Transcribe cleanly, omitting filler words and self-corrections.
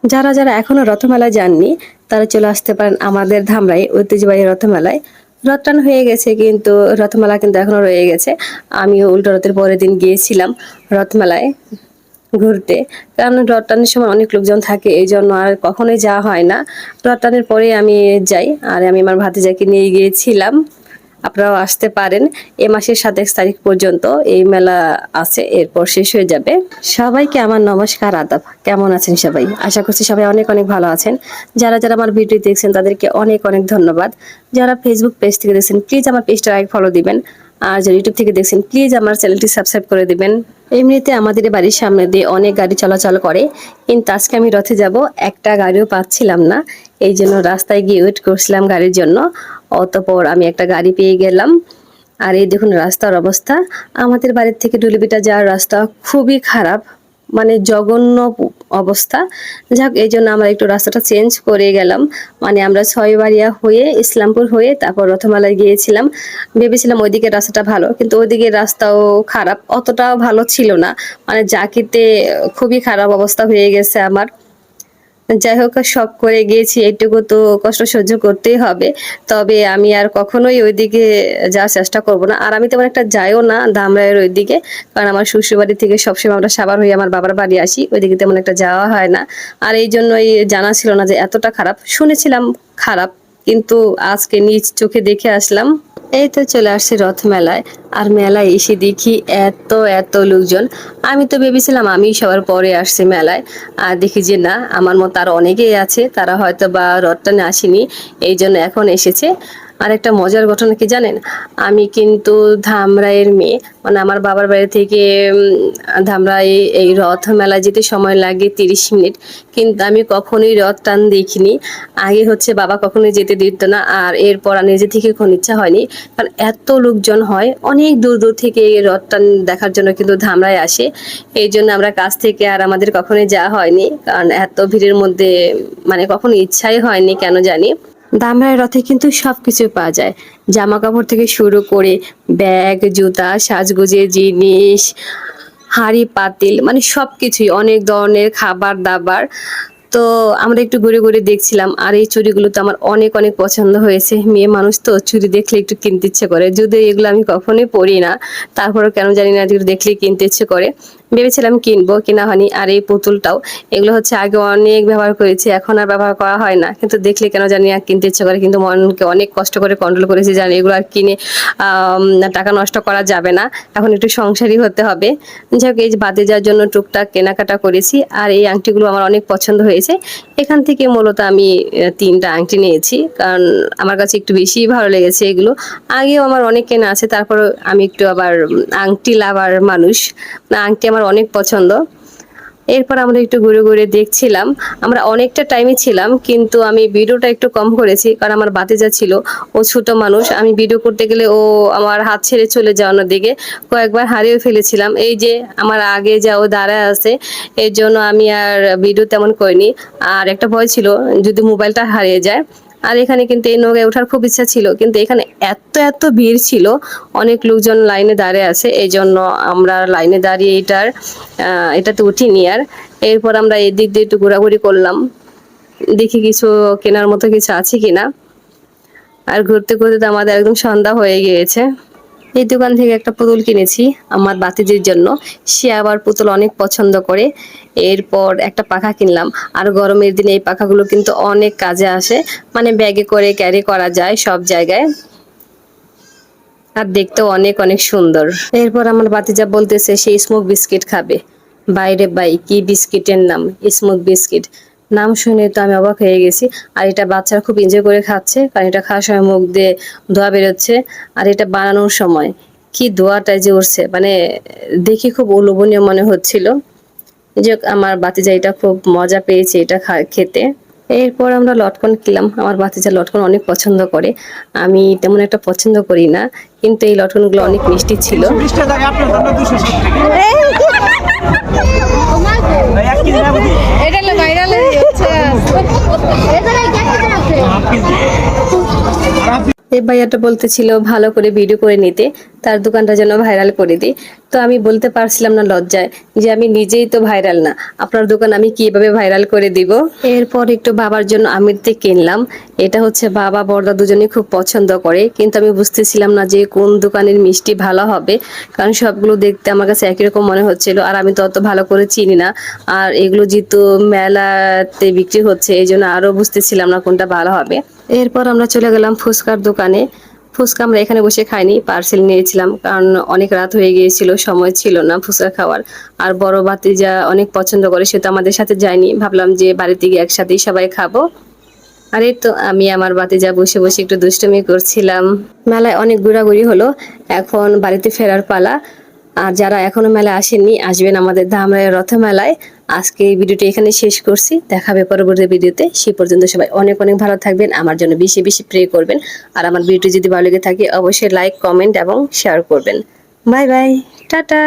যারা যারা এখনো রথমেলায় যাননি তারা চলে আসতে পারেন আমাদের ধামরাই ঐতিহ্যবাহী রথমেলায়। রথ টান হয়ে গেছে কিন্তু রথমেলা কিন্তু এখনো রয়ে গেছে। আমিও উল্টো রথের পরের দিন গিয়েছিলাম রথমেলায় ঘুরতে, কারণ রথ টানের সময় অনেক লোকজন থাকে, এই জন্য আর কখনোই যাওয়া হয় না। রথ টানের পরে আমি যাই, আর আমি আমার ভাতিজাকে নিয়ে গিয়েছিলাম। আপনারাও আসতে পারেন। এ মাসের 27 তারিখ পর্যন্ত এই মেলা আছে, এরপর শেষ হয়ে যাবে। সবাইকে আমার নমস্কার, আদাব। কেমন আছেন সবাই? আশা করছি সবাই অনেক অনেক ভালো আছেন। যারা যারা আমার ভিডিও দেখছেন তাদেরকে অনেক অনেক ধন্যবাদ। যারা ফেসবুক পেজ থেকে দেখছেন প্লিজ আমার পেজটা লাইক ফলো দিবেন, আর যারা ইউটিউব থেকে দেখছেন প্লিজ আমার চ্যানেলটি সাবস্ক্রাইব করে দিবেন। এমনিতে আমাদের বাড়ির সামনে দিয়ে অনেক গাড়ি চলাচল করে, কিন্তু আজকে আমি রথে যাব, একটা গাড়িও পাচ্ছিলাম না। এই জন্য রাস্তায় গিয়ে ওয়েট করছিলাম গাড়ির জন্য। অতঃপর আমি একটা গাড়ি পেয়ে গেলাম। আর এই দেখুন রাস্তার অবস্থা। আমাদের বাড়ির থেকে ডুলিবিটা যাওয়ার রাস্তা খুবই খারাপ, মানে জঘন্য অবস্থা। যাক, এই জন্য আমরা একটু রাস্তাটা চেঞ্জ করে গেলাম। মানে আমরা ছয়বাড়িয়া হয়ে ইসলামপুর হয়ে তারপর রথমেলায় গিয়েছিলাম। ভেবেছিলাম ওইদিকে রাস্তাটা ভালো, কিন্তু ওইদিকে রাস্তাও খারাপ, অতটাও ভালো ছিল না। মানে জাকিতে খুবই খারাপ অবস্থা হয়ে গেছে আমার। যাই হোক, শখ করে গিয়েছি, এটুকু তো কষ্ট সহ্য করতেই হবে। তবে আমি আর কখনোই ওইদিকে যাওয়ার চেষ্টা করব না, আর আমি তেমন একটা যাইও না ধামরাইয়ের ওইদিকে, কারণ আমার শ্বশুর বাড়ি থেকে সবসময় আমরা সাভার হয়ে আমার বাবার বাড়ি আসি, ওইদিকে তেমন একটা যাওয়া হয় না। আর এই জন্যই জানা ছিল না যে এতটা খারাপ, শুনেছিলাম খারাপ, কিন্তু আজকে নিজ চোখে দেখে আসলাম। এই তো চলে আসছে রথ মেলায়, আর মেলায় এসে দেখি এত এত লোকজন। আমি তো ভেবেছিলাম আমি সবার পরে আসছি মেলায়, আর দেখি যে না, আমার মতো আরো অনেকেই আছে, তারা হয়তো বা রথ টানে আসেনি, এই জন্য এখন এসেছে। আর একটা মজার ঘটনা কি জানেন, আমি কিন্তু ধামরাইয়ের মেয়ে, মানে আমার বাবার বাড়ি থেকে ধামরাই এই রথ মেলায় যেতে সময় লাগে 30 মিনিট, কিন্তু আমি কখনোই রথ টান দেখিনি। আগে হচ্ছে বাবা কখনোই যেতে দিত না, আর এরপর আর নিজে থেকে কোনো ইচ্ছা হয়নি, কারণ এত লোকজন হয়, অনেক দূর দূর থেকে এই রথ টান দেখার জন্য কিন্তু ধামরাই আসে। এই জন্য আমরা কাছ থেকে আর আমাদের কখনোই যাওয়া হয়নি, কারণ এত ভিড়ের মধ্যে মানে কখনো ইচ্ছাই হয়নি কেন জানি। ধামরাই রথে কিন্তু সবকিছু পাওয়া যায়, জামা কাপড় থেকে শুরু করে ব্যাগ, জুতা, সাজগোজের জিনিস, হাঁড়ি পাতিল, মানে সবকিছুই, অনেক ধরনের খাবার দাবার। তো আমরা একটু ঘুরে ঘুরে দেখছিলাম, আর এই চুড়িগুলো তো আমার অনেক অনেক পছন্দ হয়েছে। মেয়ে মানুষ তো চুড়ি দেখলে একটু কিনতে ইচ্ছে করে, যদিও এগুলো আমি কখনোই পরি না, তারপরেও কেন জানি না এগুলো দেখলে কিনতে ইচ্ছে করে। ভেবেছিলাম কিনবো, কিনা হয়নি। আর এই পুতুলটাও, এগুলো হচ্ছে আগে অনেক ব্যবহার করেছি, এখন আর ব্যবহার করা হয় না, কিন্তু দেখলে কেন জানি আর কিনতে ইচ্ছে করে, কিন্তু মনকে অনেক কষ্ট করে কন্ট্রোল করেছি, জানি এগুলো আর কিনে টাকা নষ্ট করা যাবে না, এখন একটু সংসারী হতে হবে। যাই হোক, এই যে বাদে যাওয়ার জন্য টুকটাক কেনাকাটা করেছি, আর এই আংটিগুলো আমার অনেক পছন্দ হয়েছে। এখান থেকে মূলত আমি 3টা আংটি নিয়েছি, কারণ আমার কাছে একটু বেশি ভালো লেগেছে এগুলো। আগেও আমার অনেক কেনা আছে, তারপর আমি একটু আবার আংটি লাভার মানুষ, না আংটি আমার অনেক পছন্দ। এরপর আমরা একটু ঘুরে ঘুরে দেখছিলাম। আমরা অনেকটা টাইমে ছিলাম, কিন্তু আমি ভিডিওটা একটু কম করেছি, কারণ আমার ভাতিজা ছিল, ও ছোট মানুষ, আমি ভিডিও করতে গেলে ও আমার হাত ছেড়ে চলে যায় অন্যদিকে, কয়েকবার হারিয়ে ফেলেছিলাম। এই যে আমার আগে যা ও দাঁড়ায় আছে, এর জন্য আমি আর ভিডিও তেমন করিনি। আর একটা ভয় ছিল যদি মোবাইলটা হারিয়ে যায়। আর এখানে কিন্তু এই নৌকায় ওঠার খুব ইচ্ছা ছিল, কিন্তু এখানে এত এত ভিড় ছিল, অনেক লোকজন লাইনে দাঁড়িয়ে আছে, এই জন্য আমরা লাইনে দাঁড়িয়ে এটাতে উঠিনি। আর এরপর আমরা এদিক দিয়ে একটু ঘোরাঘুরি করলাম, দেখি কিছু কেনার মতো কিছু আছে কিনা। আর ঘুরতে ঘুরতে তো আমাদের একদম সন্ধ্যা হয়ে গিয়েছে। এই দোকান থেকে একটা পুতুল কিনেছি আমার বাতিজির জন্য, সে আবার পুতুল অনেক পছন্দ করে। এরপর একটা পাখা কিনলাম, আর গরমের দিনে এই পাখাগুলো কিন্তু অনেক কাজে আসে, মানে ব্যাগে করে ক্যারি করা যায় সব জায়গায়, আর দেখতেও অনেক অনেক সুন্দর। এরপর আমার ভাতিজা বলতেছে সে স্মোক বিস্কিট খাবে। বাইরে বাই, কি বিস্কিটের নাম স্মোক বিস্কিট! নাম শুনে তো আমি অবাক হয়ে গেছি। আর এটা বাচ্চারা খুব এনজয় করে খাচ্ছে, কারণ এটা খাওয়ার সময় মুখ দিয়ে ধোঁয়া বেরোচ্ছে, আর এটা বানানোর সময় কি ধোঁয়াটা যে উঠছে, মানে দেখি খুব লোভনীয় মনে হচ্ছিল। যে আমার ভাতিজা এটা খুব মজা পেয়েছে এটা খেতে। এরপর আমরা লটকন কিনলাম, আমার ভাতিজা লটকন অনেক পছন্দ করে, আমি তেমন একটা পছন্দ করি না, কিন্তু এই লটকনগুলো অনেক মিষ্টি ছিল। এই ভাইয়াটা বলতেছিল ভালো করে ভিডিও করে নিতে, তার দোকানটা যেন ভাইরাল করে দিই। তো আমি বলতে পারছিলাম না লজ্জায় যে আমি নিজেই তো ভাইরাল না, আপনার দোকান আমি কিভাবে ভাইরাল করে দিব। এরপর একটু বাবার জন্য আমিরতে কিনলাম। এটা হচ্ছে বাবা বড়দা দুজনেই খুব পছন্দ করে, কিন্তু আমি বুঝতেছিলাম না যে কোন দোকানের মিষ্টি ভালো হবে, কারণ সবগুলো দেখতে আমার কাছে একই রকম মনে হচ্ছিল, আর আমি তো অত ভালো করে চিনি না। আর এগুলো যেহেতু মেলাতে বিক্রি হচ্ছে এই জন্য আরো বুঝতেছিলাম না কোনটা ভালো হবে। এরপর আমরা চলে গেলাম ফুচকার দোকানে। ফুচকা আমরা এখানে বসে খাইনি, পার্সেল নিয়েছিলাম, কারণ অনেক রাত হয়ে গিয়েছিল, সময় ছিল না ফুচকা খাওয়ার। আর বড় ভাতিজা অনেক পছন্দ করে, সে তো আমাদের সাথে যায়নি, ভাবলাম যে বাড়িতে গিয়ে একসাথেই সবাই খাবো। আর এই তো আমি আমার ভাতিজা বসে বসে একটু দুষ্টুমি করছিলাম। মেলায় অনেক ঘোরাঘুরি হলো, এখন বাড়িতে ফেরার পালা। আর যারা এখনো মেলায় আসেননি, আসবেন আমাদের ধামরাইয়ের রথ মেলায়। আজকে এই ভিডিওটি এখানে শেষ করছি, দেখা হবে পরবর্তী ভিডিওতে। সেই পর্যন্ত সবাই অনেক অনেক ভালো থাকবেন, আমার জন্য বেশি বেশি প্রে করবেন। আর আমার ভিডিওটি যদি ভালো লেগে থাকে অবশ্যই লাইক, কমেন্ট এবং শেয়ার করবেন। Bye bye, tata.